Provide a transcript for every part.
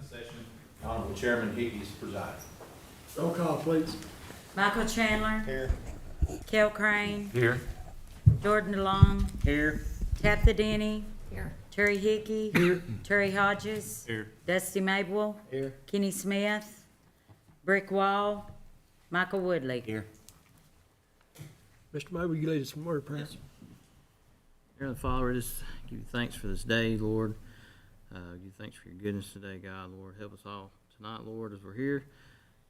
session. Honorable Chairman Hickey is presiding. Roll call, please. Michael Chandler. Here. Kel Crane. Here. Jordan DeLong. Here. Tabitha Denny. Here. Terry Hickey. Here. Terry Hodges. Here. Dusty Mablewell. Here. Kenny Smith. Brick Wall. Michael Woodley. Here. Mr. May, will you lead us in word of prayer? Heavenly Father, I just give you thanks for this day, Lord. Give you thanks for your goodness today, God, Lord. Help us all tonight, Lord, as we're here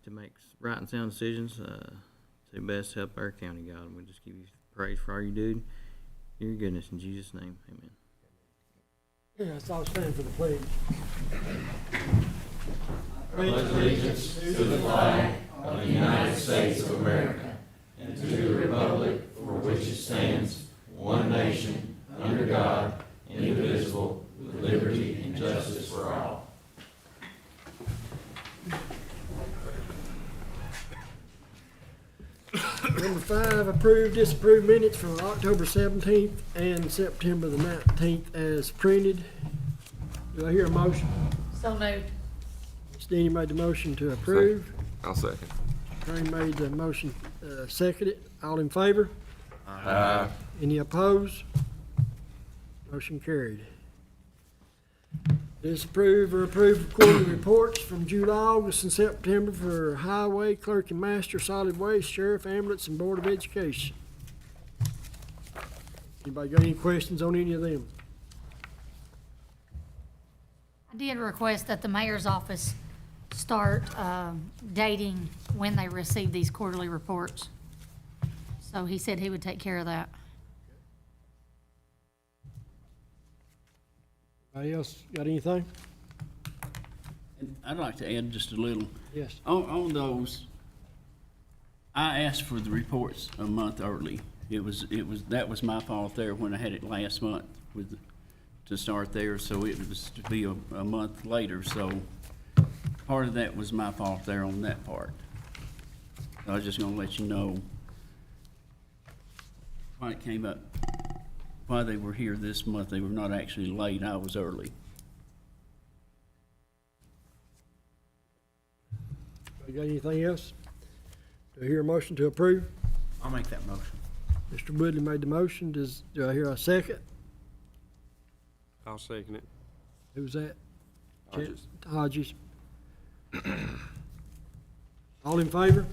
to make right and sound decisions to best help our county, God. And we just give you praise for all you do, your goodness. In Jesus' name, amen. Yeah, let's all stand for the pledge. Pledge allegiance to the flag of the United States of America and to the republic for which it stands, one nation, under God, indivisible, with liberty and justice for all. Number 5, approve, disapprove minutes from October 17th and September the 19th as printed. Do I hear a motion? So moved. Ms. Denny made the motion to approve. I'll second. Crane made the motion, seconded. All in favor? Aye. Any opposed? Motion carried. Disapprove or approve quarterly reports from July, August, and September for Highway, Clerk and Master, Solid Waste, Sheriff, Ambulance, and Board of Education. Anybody got any questions on any of them? I did request that the mayor's office start dating when they receive these quarterly reports. So he said he would take care of that. Anybody else got anything? And I'd like to add just a little. Yes. On those, I asked for the reports a month early. That was my fault there when I had it last month to start there, so it was to be a month later, so part of that was my fault there on that part. I was just gonna let you know why it came up, why they were here this month. They were not actually late, I was early. You got anything else? Do I hear a motion to approve? I'll make that motion. Mr. Woodley made the motion. Do I hear a second? I'll second it. Who's that? Hodges. Hodges. All in favor?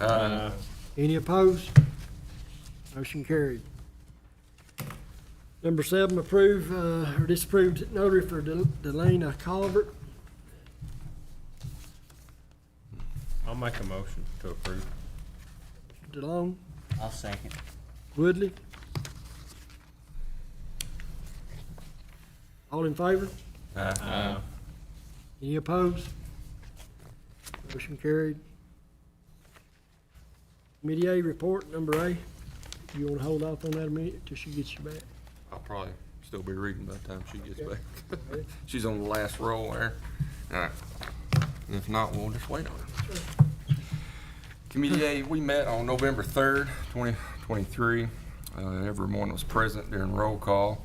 Aye. Any opposed? Motion carried. Number 7, approve or disapprove notary for Delana Culvert. I'll make a motion to approve. DeLong, I'll second. Woodley. All in favor? Aye. Any opposed? Motion carried. Committee A report, number A. You want to hold off on that a minute till she gets you back? I'll probably still be reading by the time she gets Okay. back. She's on the last roll there. All right. And if not, we'll just wait on her. Committee A, we met on November 3rd, 2023. Everyone was present during roll call.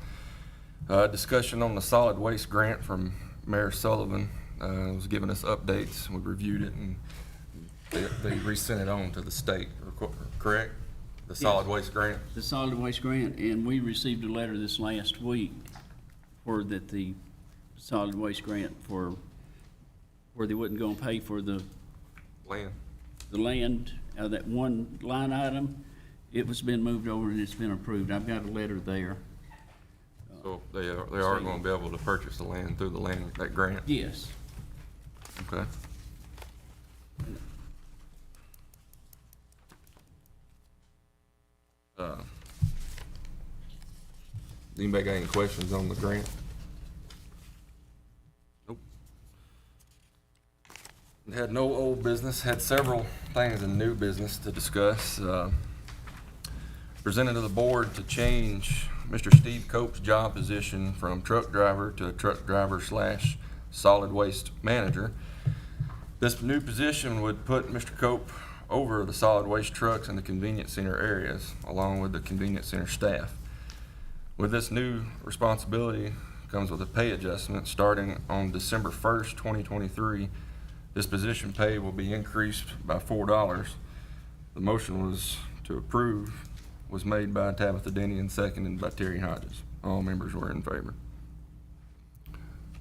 Discussion on the solid waste grant from Mayor Sullivan was giving us updates. We reviewed it and they resent it on to the state, correct? The solid waste grant? The solid waste grant, and we received a letter this last week for that the solid waste grant for where they wasn't gonna pay for the Land. that one line item, it was been moved over and it's been approved. I've got a letter there. So they are gonna be able to purchase the land through that grant? Yes. Okay. Anybody got any questions on the grant? Nope. Had no old business, had several things in new business to discuss. Presented to the board to change Mr. Steve Cope's job position from truck driver to truck driver / solid waste manager. This new position would put Mr. Cope over the solid waste trucks in the convenience center areas, along with the convenience center staff. With this new responsibility comes with a pay adjustment starting on December 1st, 2023. This position pay will be increased by $4. The motion was made by Tabitha Denny and seconded by Terry Hodges. All members were in favor.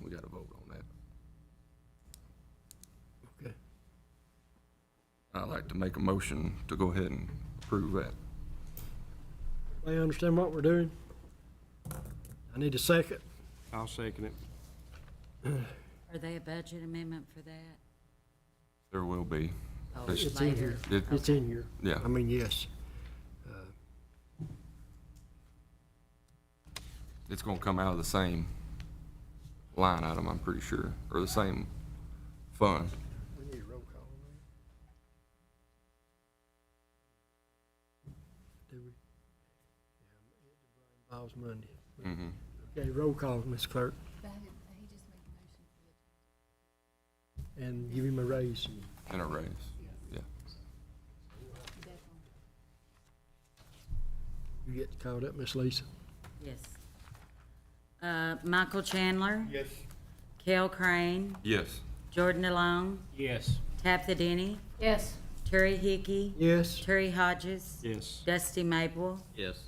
We got to vote on that. Okay. I'd like to make a motion to go ahead and approve that. They understand what we're doing? I need a second. I'll second it. Are they a budget amendment for that? There will be. Oh, It's It's in here. later. It- It's in here. Yeah. I mean, yes. It's gonna come out of the same line item, I'm pretty sure, or the same fund. We need a roll call on that. Do we? Yeah, involves Monday. Mhm. Okay, roll call, Ms. Clerk. And give him a raise. And a raise, yeah. You get caught up, Miss Lisa? Yes. Michael Chandler, Yes. Kel Crane, Yes. Jordan DeLong, Yes. Tabitha Denny, Yes. Terry Hickey, Yes. Terry Hodges, Yes. Dusty Maple, Yes.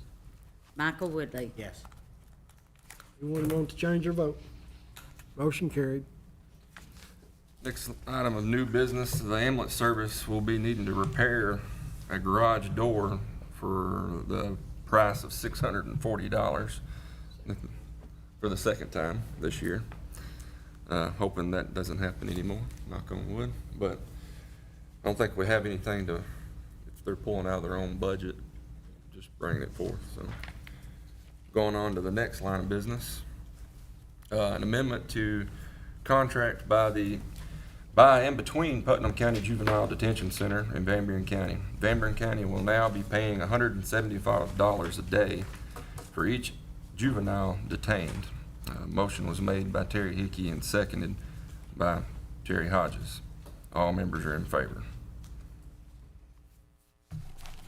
Michael Woodley. Yes. Anyone want to change their vote? Motion carried. Next item of new business, the ambulance service will be needing to repair a garage door for the price of $640 for the second time this year. Hoping that doesn't happen anymore, knock on wood, but I don't think we have anything to, if they're pulling out of their own budget, just bringing it forth, so. Going on to the next line of business, an amendment to contract by and between Putnam County Juvenile Detention Center and Van Buren County. Van Buren County will now be paying $175 a day for each juvenile detained. Motion was made by Terry Hickey and seconded by Terry Hodges. All members are in favor.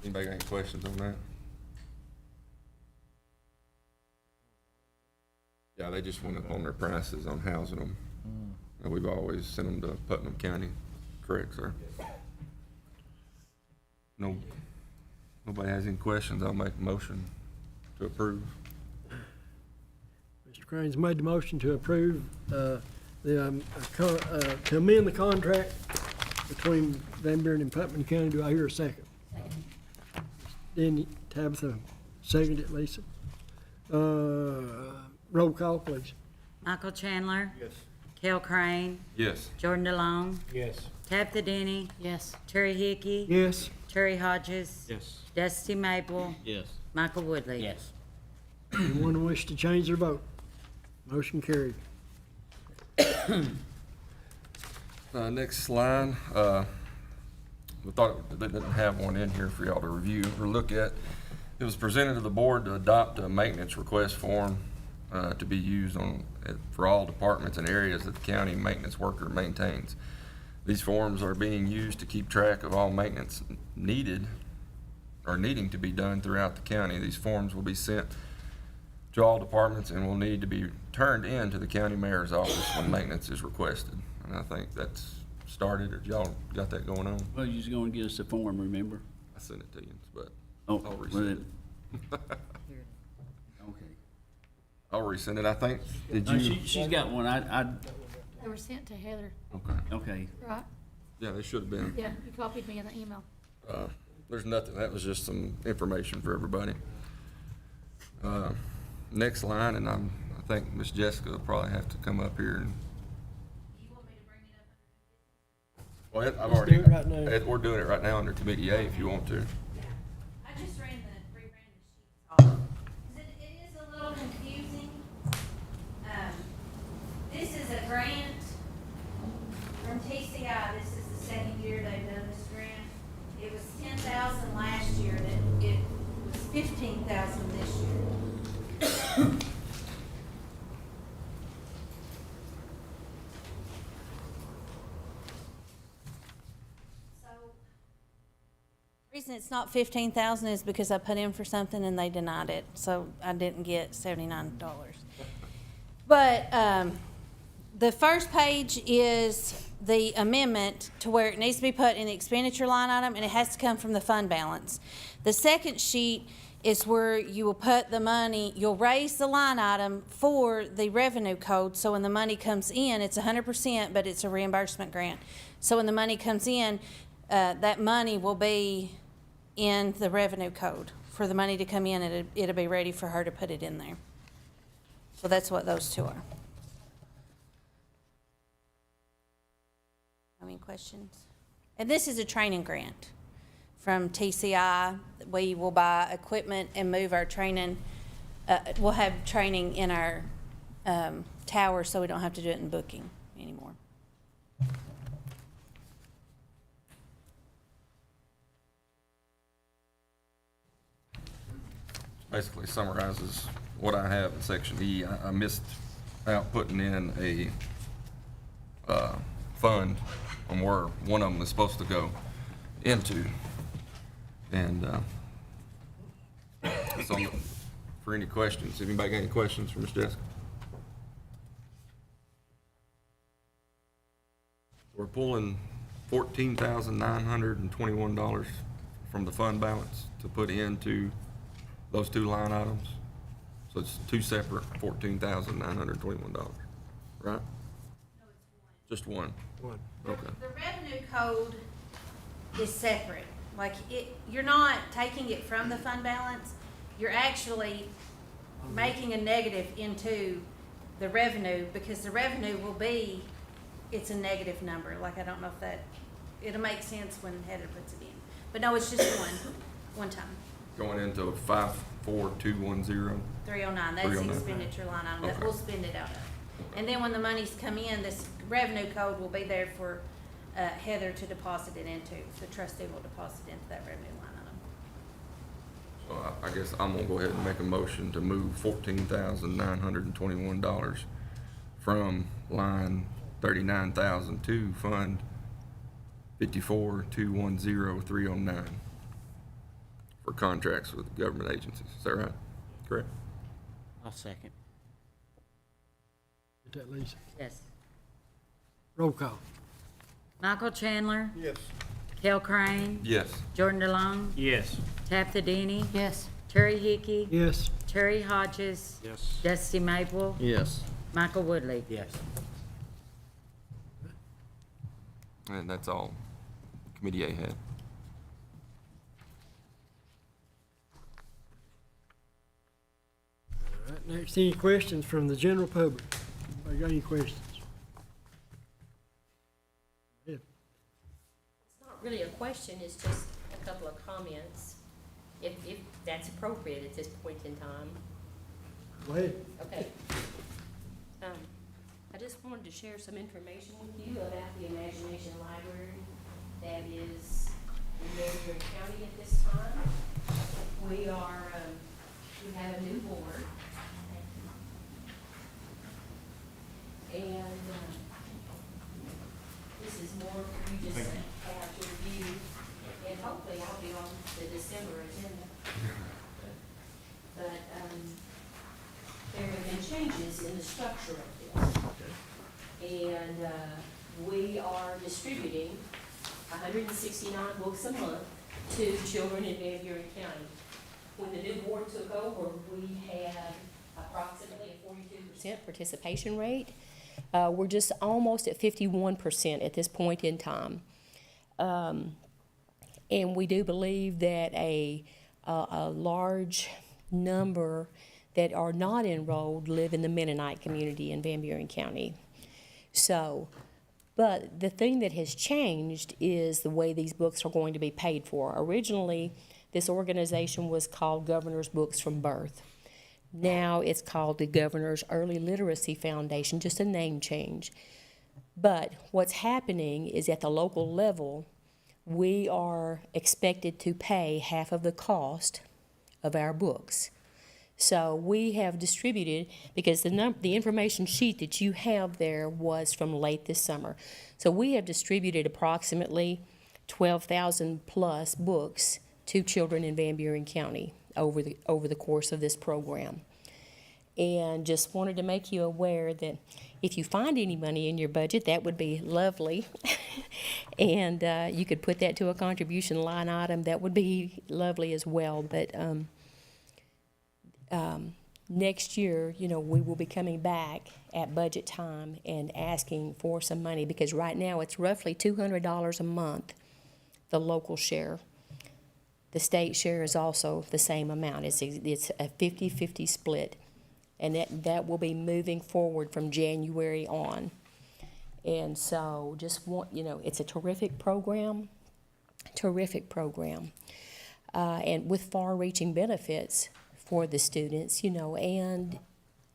Anybody got any questions on that? Yeah, they just went up on their prices on housing them. We've always sent them to Putnam County, correct, sir? No, nobody has any questions, I'll make a motion to approve. Mr. Crane's made the motion to approve, to amend the contract between Van Buren and Putnam County. Do I hear a second? Then Tabitha, seconded, Lisa. Roll call, please. Michael Chandler, Yes. Kel Crane, Yes. Jordan DeLong, Yes. Tabitha Denny, Yes. Terry Hickey, Yes. Terry Hodges, Yes. Dusty Maple, Yes. Michael Woodley. Yes. Anyone wish to change their vote? Motion carried. Next line, we thought they didn't have one in here for y'all to review or look at. It was presented to the board to adopt a maintenance request form to be used for all departments and areas that the county maintenance worker maintains. These forms are being used to keep track of all maintenance needed or needing to be done throughout the county. These forms will be sent to all departments and will need to be turned in to the county mayor's office when maintenance is requested. And I think that's started, or y'all got that going on? Well, you're just gonna get us the form, remember? I sent it to you, but Oh, I'll well, resend it. Here. Okay. I'll resend it, I think. Did Oh, you? she's got one, I, They were sent to Heather, Okay. okay. right? Yeah, they should have been. Yeah, you copied me in the email. There's nothing, that was just some information for everybody. Next line, and I think Miss Jessica will probably have to come up here and. Well, I've Let's already, do it right now. we're doing it right now under Committee A if you want to. I just ran the sheets off. 'Cause it is a little confusing. This is a grant from TCI. This is the second year they've done this grant. It was 10,000 last year, and it was 15,000 this year. The reason it's not 15,000 is because I put in for something and they denied it, so I didn't get $79. But the first page is the amendment to where it needs to be put in the expenditure line item, and it has to come from the fund balance. The second sheet is where you will put the money, you'll raise the line item for the revenue code, so when the money comes in, it's 100%, but it's a reimbursement grant. So when the money comes in, that money will be in the revenue code. For the money to come in, it'll be ready for her to put it in there. So that's what those two are. Any questions? And this is a training grant from TCI. We will buy equipment and move our training. We'll have training in our tower, so we don't have to do it in booking anymore. Basically summarizes what I have in section E. I missed out putting in a fund on where one of them is supposed to go into. And so for any questions, anybody got any questions for Ms. Jessica? We're pulling $14,921 from the fund balance to put into those two line items. So it's two separate $14,921, right? Just one? One. Okay. The revenue code is separate. Like, you're not taking it from the fund balance, you're actually making a negative into the revenue, because the revenue will be, it's a negative number. Like, I don't know if it'll make sense when Heather puts it in. But no, it's just one time. Going into 54210. 309, that's the 309. expenditure line item that Okay. we'll spend it out of. And then when the monies come in, this revenue code will be there for Heather to deposit it into. The trustee will deposit into that revenue line item. So I guess I'm gonna go ahead and make a motion to move $14,921 from line 39,000 to fund 54210309 for contracts with government agencies. Is that right? Correct? I'll second. Get that, Lisa? Yes. Roll call. Michael Chandler, Yes. Kel Crane, Yes. Jordan DeLong, Yes. Tabitha Denny, Yes. Terry Hickey, Yes. Terry Hodges, Yes. Dusty Maple, Yes. Michael Woodley. Yes. And that's all Committee A had. All right, next, any questions from the general public? Anybody got any questions? Yeah. It's not really a question, it's just a couple of comments, if that's appropriate at this point in time. Go ahead. Okay. I just wanted to share some information with you about the Imagination Library that is in Buren County at this time. We have a new board. And this is more for you just to have to review, and hopefully I'll be on the December agenda. But there have been changes in the structure of this. And we are distributing 169 books a month to children in Van Buren County. When the new board took over, we had approximately a 42% participation rate. We're just almost at 51% at this point in time. And we do believe that a large number that are not enrolled live in the Mennonite community in Van Buren County. So, but the thing that has changed is the way these books are going to be paid for. Originally, this organization was called Governor's Books from Birth. Now it's called the Governor's Early Literacy Foundation, just a name change. But what's happening is at the local level, we are expected to pay half of the cost of our books. So we have distributed, because the information sheet that you have there was from late this summer. So we have distributed approximately 12,000 plus books to children in Van Buren County over the course of this program. And just wanted to make you aware that if you find any money in your budget, that would be lovely. And you could put that to a contribution line item. That would be lovely as well. But next year, you know, we will be coming back at budget time and asking for some money, because right now it's roughly $200 a month, the local share. The state share is also the same amount. It's a 50-50 split. And that will be moving forward from January on. And so just want, you know, it's a terrific program, and with far-reaching benefits for the students, you know, and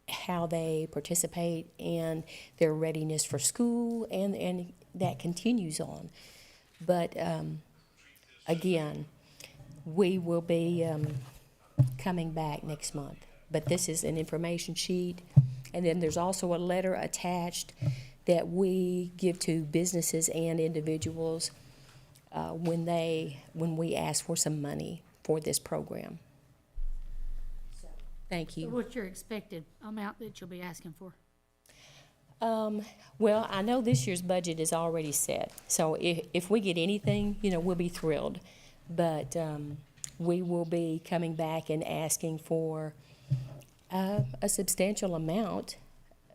how they participate and their readiness for school, and that continues on. But again, we will be coming back next month. But this is an information sheet, and then there's also a letter attached that we give to businesses and individuals when we ask for some money for this program. So, thank you. What's your expected amount that you'll be asking for? Well, I know this year's budget is already set, so if we get anything, you know, we'll be thrilled. But we will be coming back and asking for a substantial amount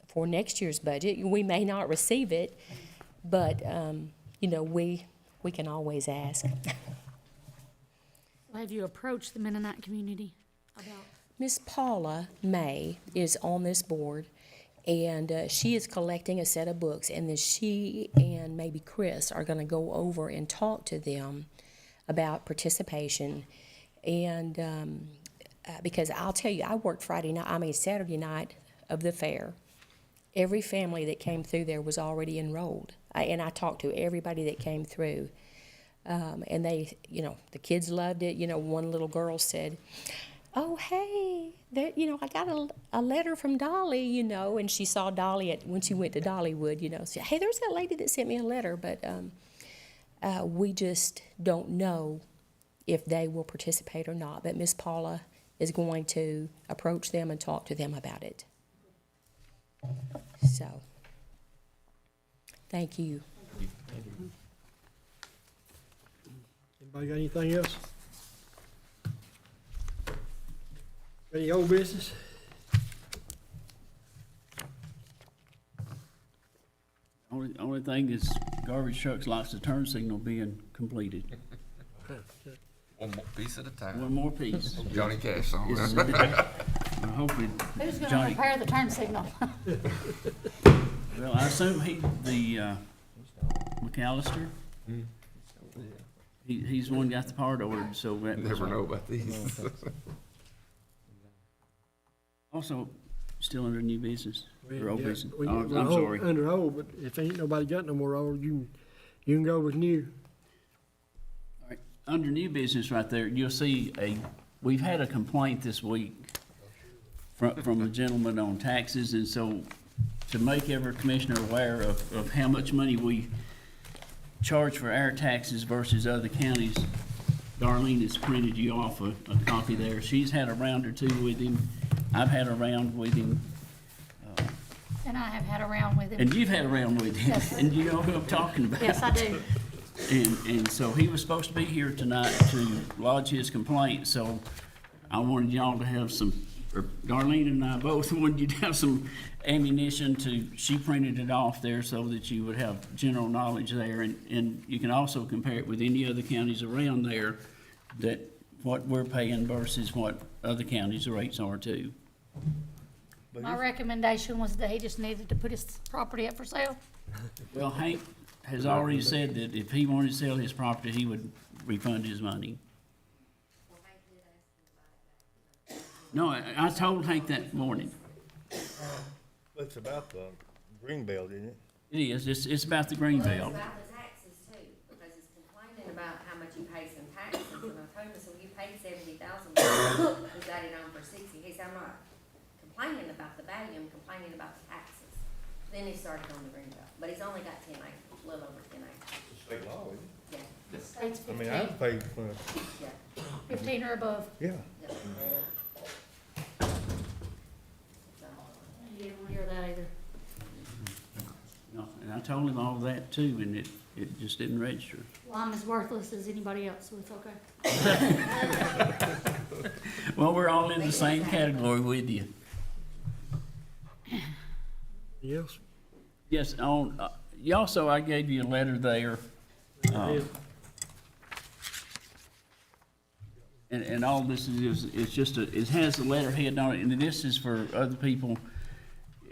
for next year's budget. We may not receive it, but, you know, we can always ask. Have you approached the Mennonite community about? Miss Paula May is on this board, and she is collecting a set of books, and then she and maybe Chris are going to go over and talk to them about participation. And because I'll tell you, I worked Saturday night of the fair. Every family that came through there was already enrolled. And I talked to everybody that came through. And they, you know, the kids loved it. You know, one little girl said, "Oh, hey, there, you know, I got a letter from Dolly," you know, and she saw Dolly when she went to Dollywood, you know. So, "Hey, there's that lady that sent me a letter," but we just don't know if they will participate or not. But Miss Paula is going to approach them and talk to them about it. So, thank you. Anybody got anything else? Any old business? Only thing is garbage trucks lots of turn signal being completed. One more piece at a time. One more piece. Johnny Cash song. It's- I hope it, Who's gonna Johnny, repair the turn signal? well, I assume McAllister, he's the one that got the part ordered, so that. Never know about these. Also, still under new business, or old Yeah, business. we- Oh, we're I'm old- sorry. Under old, but if ain't nobody got no more old, you can go with new. All right, under new business right there, you'll see we've had a complaint this week from a gentleman on taxes, and so to make every commissioner aware of how much money we charge for our taxes versus other counties, Darlene has printed you off a copy there. She's had a round or two with him. I've had a round with him. And I have had a round with him. And you've had a round with him, Yes. and you know who I'm talking about. Yes, I do. And so he was supposed to be here tonight to lodge his complaint, so I wanted y'all to have some, or Darlene and I both wanted you to have some ammunition she printed it off there so that you would have general knowledge there, and you can also compare it with any other counties around there, that what we're paying versus what other counties' rates are too. My recommendation was that he just needed to put his property up for sale. Well, Hank has already said that if he wanted to sell his property, he would refund his money. No, I told Hank that morning. It's about the green belt, isn't it? It is, it's about the green Well, belt. it's about the taxes too, because it's complaining about how much he pays in taxes, and I told him, so you paid $70,000, we got it on for 60, he said, I'm not complaining about the value, I'm complaining about the taxes. Then he started on the green belt, but he's only got 10 acres, a little over 10 acres, It's state law, isn't yeah, State's it? I mean, 15, I'd pay for, yeah, 15 or above. yeah. yeah. told him all that too, and it just didn't register. Well, I'm as worthless as anybody else, so it's okay. Well, we're all in the same category with you. Yes. Yes, on, you also, I gave you a letter there. And all this is, it's just it has the letterhead on it, and this is for other people.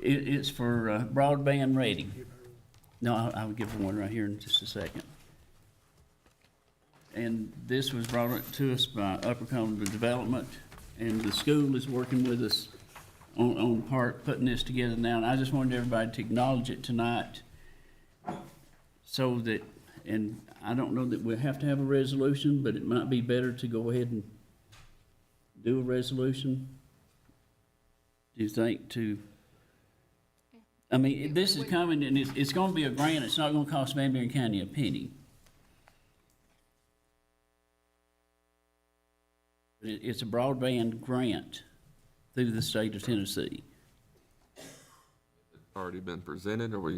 It's for broadband ready. No, I'll give her one right here in just a second. And this was brought to us by Upper Cumberland Development, and the school is working with us on part, putting this together now. And I just wanted everybody to acknowledge it tonight, so that, and I don't know that we'll have to have a resolution, but it might be better to go ahead and do a resolution. Do you think to, I mean, this is coming, and it's gonna be a grant. It's not gonna cost Van Buren County a penny. It's a broadband grant through the state of Tennessee. Already been presented, or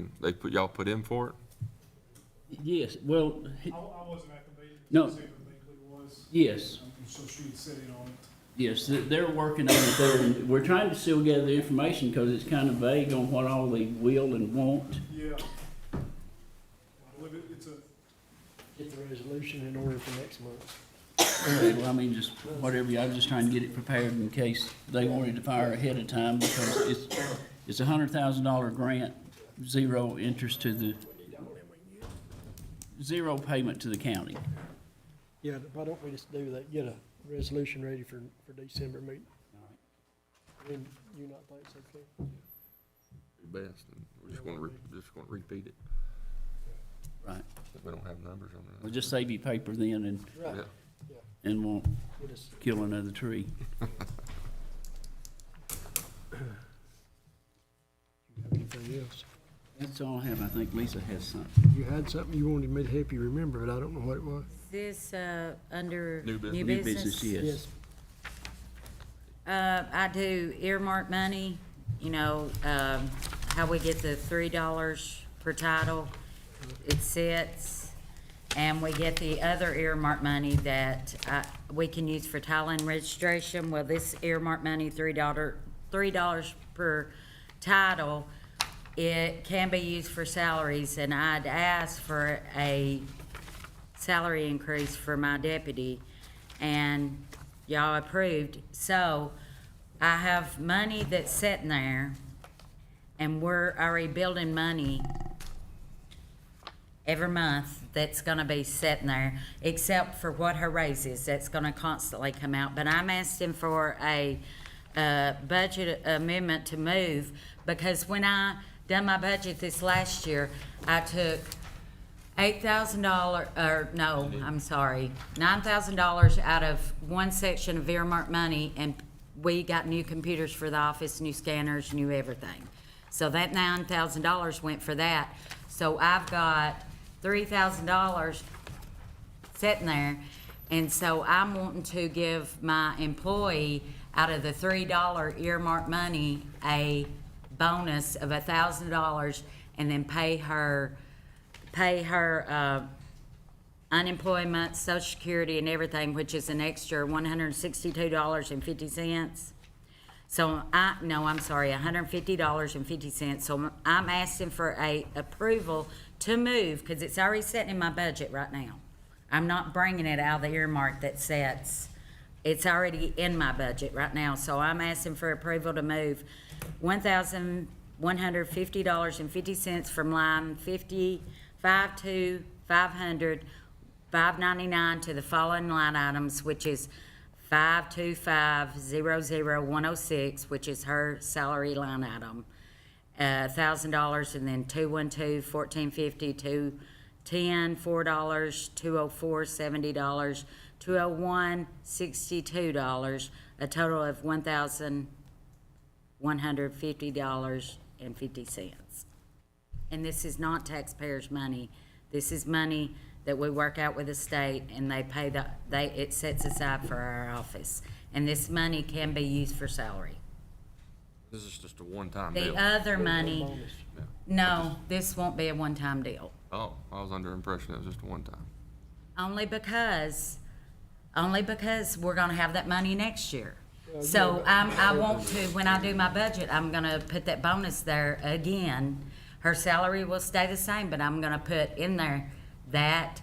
y'all put in for it? Yes, well, I wasn't at the meeting. No. She said it was. yes, So she had said it on it. yes, they're working on it there, and we're trying to still gather the information because it's kind of vague on what all they will and won't. Yeah. I believe it's a, Get the resolution in order for next month. Well, I mean, just whatever, I was just trying to get it prepared in case they wanted to fire ahead of time, because it's a $100,000 grant, zero interest to the, zero payment to the county. Yeah, why don't we just do that, get a resolution ready for December meeting? And you not think it's okay? Best, and we're just gonna repeat it. Right. We don't have numbers on that. We'll just save you paper then Right. Yeah. and won't We'll just, kill another tree. you have anything else? That's all I have. I think Lisa has something. You had something you wanted me to help you remember, but I don't know what it was. Is this, under New business. new New business? business, yes. I do earmark money, you know, how we get the $3 per title. It sits, and we get the other earmark money that we can use for title and registration. Well, this earmark money, $3 per title, it can be used for salaries, and I'd asked for a salary increase for my deputy, and y'all approved. So I have money that's sitting there, and we're already building money every month that's gonna be sitting there, except for what her raise is, that's gonna constantly come out. But I'm asking for a budget amendment to move, because when I done my budget this last year, I took $8,000, or no, I'm sorry, $9,000 out of one section of earmarked money, and we got new computers for the office, new scanners, new everything. So that $9,000 went for that. So I've got $3,000 sitting there, and so I'm wanting to give my employee out of the $3 earmarked money a bonus of $1,000, and then pay her unemployment, Social Security, and everything, which is an extra $162.50. So I'm sorry, $150.50. So I'm asking for a approval to move, because it's already sitting in my budget right now. I'm not bringing it out of the earmark that sets. It's already in my budget right now. So I'm asking for approval to move $1,150.50 from line 52500-599 to the following line items, which is 525-00106, which is her salary line item, $1,000, and then 212-1450, 210, $4, 204, $70, 201, $62, a total of $1,150.50. And this is not taxpayers' money. This is money that we work out with the state, and they pay it sets aside for our office. And this money can be used for salary. This is just a one-time The deal. other money, No, this won't be a one-time deal. Oh, I was under the impression it was just a one-time. Only because we're gonna have that money next year. So I want to, when I do my budget, I'm gonna put that bonus there again. Her salary will stay the same, but I'm gonna put in there that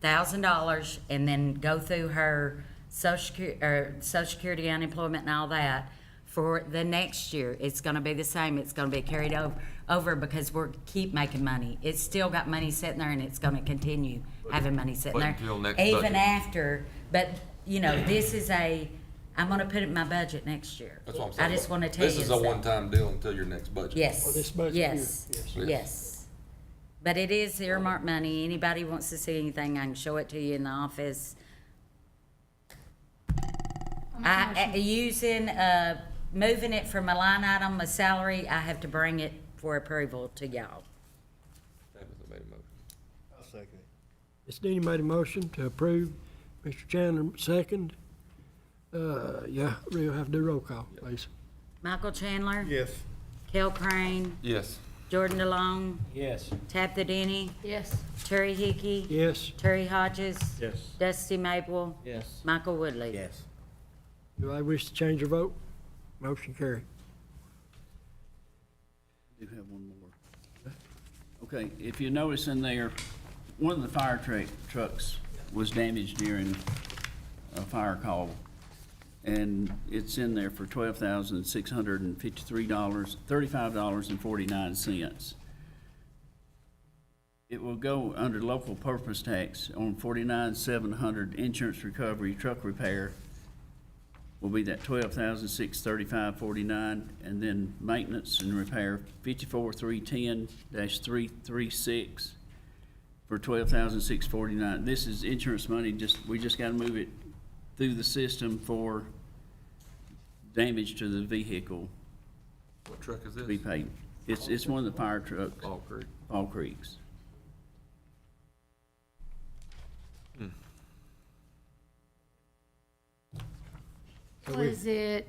$1,000 and then go through her Social Security, unemployment and all that for the next year. It's gonna be the same. It's gonna be carried over because we're keep making money. It's still got money sitting there and it's gonna continue having money sitting But there. until next Even budget. after, but, you know, this is I'm gonna put it in my budget next year. That's what I'm I saying. just wanna tell you. This is a so. one-time deal until your next budget. Yes. For this budget year, Yes. yes. Yes. But it is earmarked money. Anybody wants to see anything, I can show it to you in the office. Moving it from a line item, a salary, I have to bring it for approval to y'all. Tabitha made a motion. I'll second it. Ms. Deany made a motion to approve. Mr. Chandler, second. Yeah, we'll have to do roll call, please. Michael Chandler? Yes. Kel Crane? Yes. Jordan DeLong? Yes. Tabitha Denny? Yes. Terry Hickey? Yes. Terry Hodges? Yes. Dusty Maple? Yes. Michael Woodley? Yes. Do I wish to change your vote? Motion carried. I do have one more. Okay, if you notice in there, one of the fire trucks was damaged during a fire call. And it's in there for $12,653, $35.49. It will go under local purpose tax on $49,700 insurance recovery truck repair will be that $12,635.49, and then maintenance and repair $54,310-336 for $12,649. This is insurance money. We just got to move it through the system for damage to the vehicle What truck is to be this? paid. It's one of the fire trucks, Fall Creek. Fall Creeks. Was it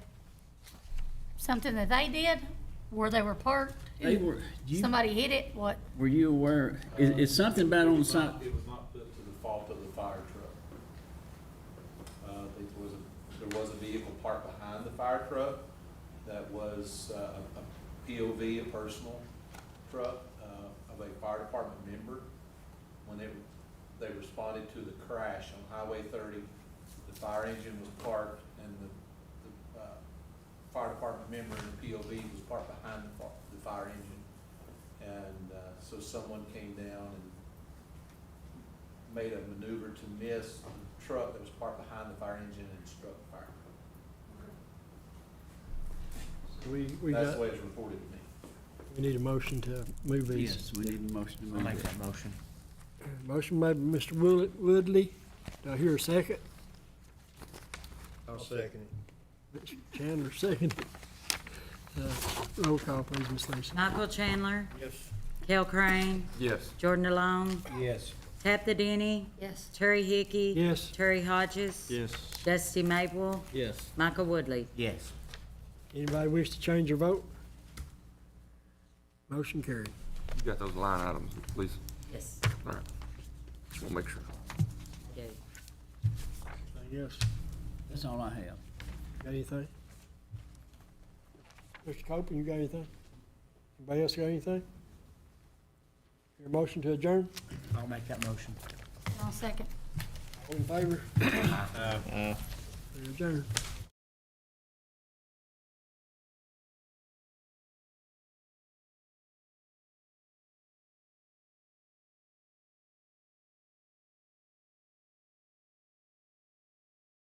something that they did, where they were parked? They were, Somebody hit it, what? were you aware, it's something about on the side, It was not put to the fault of the fire truck. There was a vehicle parked behind the fire truck that was a POV, a personal truck of a fire department member. When they responded to the crash on Highway 30, the fire engine was parked and the fire department member in the POV was parked behind the fire engine. And so someone came down and made a maneuver to miss the truck that was parked behind the fire engine and struck the fire truck. We That's the way it's reported to me. we need a motion to move these. yes, we need a motion to I'll move make it. that motion. Motion made by Mr. Woodley. Do I hear a second? I'll second it. Mr. Chandler, second. Roll call, please, Ms. Lacy. Michael Chandler? Yes. Kel Crane? Yes. Jordan DeLong? Yes. Tabitha Denny? Yes. Terry Hickey? Yes. Terry Hodges? Yes. Dusty Maple? Yes. Michael Woodley? Yes. Anybody wish to change your vote? Motion carried. You got those line items, Lisa? Yes. All right. Just want to make sure. Yeah. Yes. That's all I have. Got anything? Mr. Copeland, you got anything? Anybody else got anything? Your motion to adjourn? I'll make that motion. I'll second. All in favor? We're adjourned.